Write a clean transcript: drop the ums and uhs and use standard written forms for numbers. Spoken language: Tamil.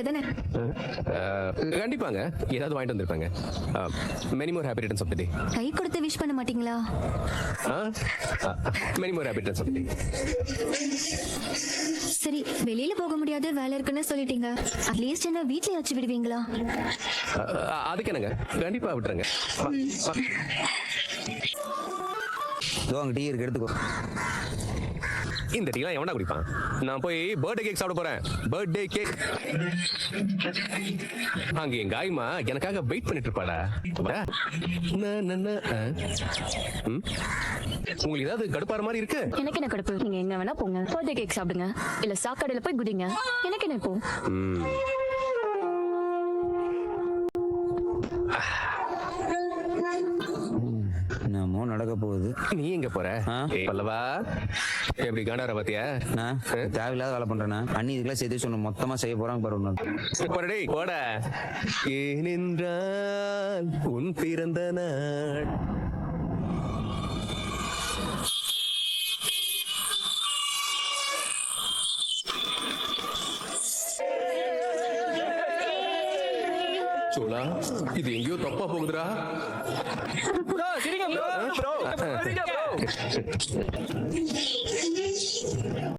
தானே? கண்டிப்பாங்க ஏதாவது வாங்கிட்டு வந்திருப்பாங்க. Many more happy returns of the day. கை கொடுத்து விஷ் பண்ண மாட்டீங்களா? Many more happy returns of the day. சரி, வெளியில போக முடியாது, வேலை இருக்குன்னு சொல்லிட்டீங்க. அட்லீஸ்ட் என்ன வீட்லயே வச்சு விடுவீங்களா? அதுக்கு என்னங்க, கண்டிப்பா விட்டுருங்க. அங்க டீ இருக்கு, எடுத்துக்கோ. இந்த டீலாம் எவனா குடிப்பான்? நான் போய் பர்த்டே கேக் சாப்பிட போறேன். Birthday cake. அங்க எங்க ஆயிமா எனக்காக வெயிட் பண்ணிட்டு இருப்பாடா. உங்களுக்கு ஏதாவது கடுப்பாற மாதிரி இருக்கு? எனக்கு என்ன கடுப்பு? நீங்க எங்க வேணா போங்க, பர்த்டே கேக் சாப்பிடுங்க, இல்ல சாக்கடையில போய் குதிங்க. எனக்கு என்ன இப்போ? என்னமோ நடக்க போகுது. நீ எங்க போற? பல்லவா எப்படி காண்டார பாத்தியா? தேவையில்லாத வேலை பண்றேன்னா அண்ணி இதுக்கெல்லாம் சேர்த்து சொன்ன மொத்தமா செய்ய போறாங்க பாரு. போடா போட. ஏனென்றால் உன் பிறந்த நாள். சோலா, இது எங்கேயோ தப்பா போகுதுடா.